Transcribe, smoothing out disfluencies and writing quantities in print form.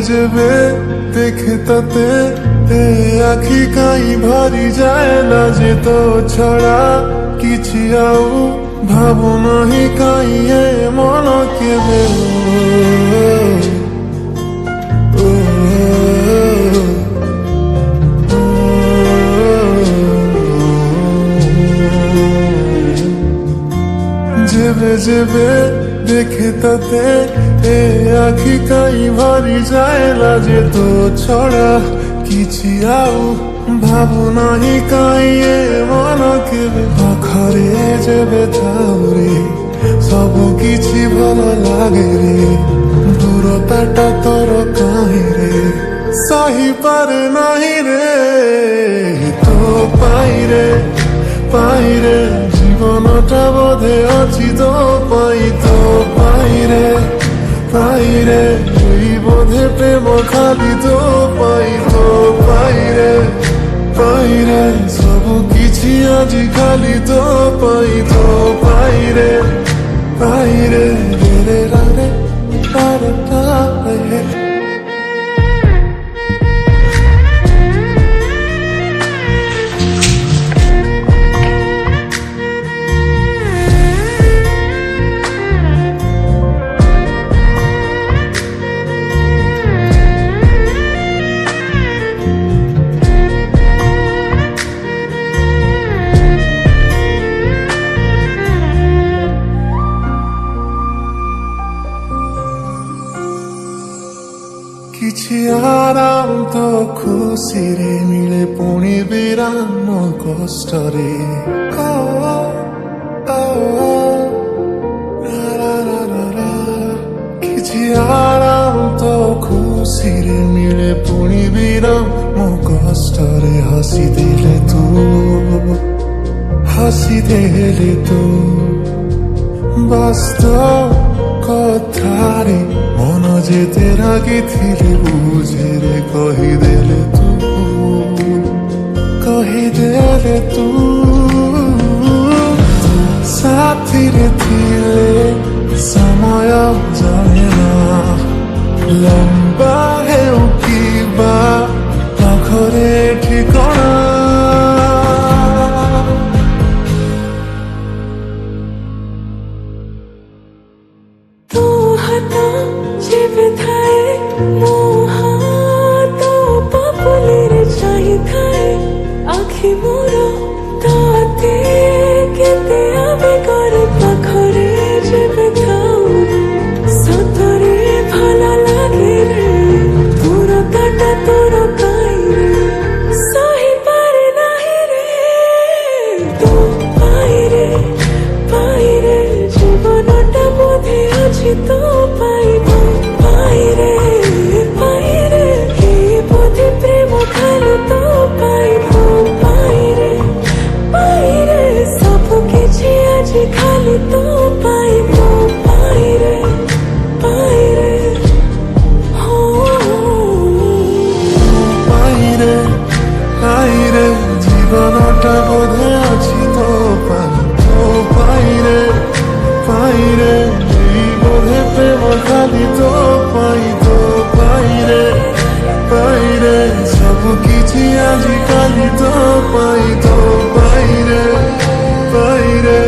ଯେବେ ଦେଖେ ତତେ ଏ ଆଖି କାଇଁ ଭରି ଯାଏ ନା ଯେ ତୋ ଛଡ଼ା କିଛି ଆଉ ଭାବୁନାହିଁ କାଇଁ ଏ ମନ କେବେ যেবে যেবে দেখে ততে এ আখি কাই ভরি যায় না যে তো ছড়া କିଛି ଆଉ ଭାବୁନାହିଁ କାଇଁ ଏ ମନ କେବେ ପାଖରେ ଯେବେ ଥାଉରେ ସବୁ କିଛି ଭଲ ଲାଗେ ରେ ଦୂରତାଟା ତୋର କାହିଁରେ ସହିପାରେ ନାହିଁ ରେ ତୋ ପାଇରେ ପାଇରେ জীবনটা বোধে অছি তো পাই তো পাইরে পাইরে এই বোধে প্রেম খালি তো পাই তো পাইরে পাইরে সবু কিছু আজি খালি তো পাই তো পাইরে পাইরে রে রে রে রে କିଛି ଆରାମ ତ ଖୁସିରେ ମିଳେ ପୁଣି ବିରାମ କଷ୍ଟରେ କିଛି ଆରାମ ତ ଖୁସିରେ ମିଳେ ପୁଣି ବିରାମ କଷ୍ଟରେ ହସିଦେଲେ ତୁ ବାସ୍ତବ କଥାରେ ମନ ଯେତେ ରାଗିଥିଲେ ବୁଝେରେ କହିଦେଲେ ତୁ ସାଥିରେ ଥିଲେ ସମୟ ଜାଣେ ନା ଲମ୍ବା ହେଉ କିବା ପାଖରେ ଠିକଣା যেবে ଥାଏ ମୋ ହାତ ପାପୁଲିରେ ଚାହିଁଥାଏ ଆଖି ମୋର ତତେ କେତେ ଆବେଗରେ ପାଖରେ ଯେବେ ଥାଉ ସତରେ ଭଲ ଲାଗେ ରେ ଦୂରତାଟା ତୋର କାହିଁରେ ସହିପାରେ ନାହିଁ ରେ ତୋ ପାଇରେ ପାଇରେ ଜୀବନଟା ବୋଧେ ଅଛି ତୋ ପାଇବ ପାଇରେ ପାଇରେ এই বোধে প্রেম খালি তো পাইব পাইরে পাইরে সবু কিছু আজি খালি তো পাইব পাইরে পাইরে পাইরে পাইরে জীবনটা বোধে আছে তো পাইরে পাইরে এই বোধে প্রেম খালি তো পাই তো পাইরে পাইরে সবু কিছু আজি খালি তো পাই তো পাইরে পাইরে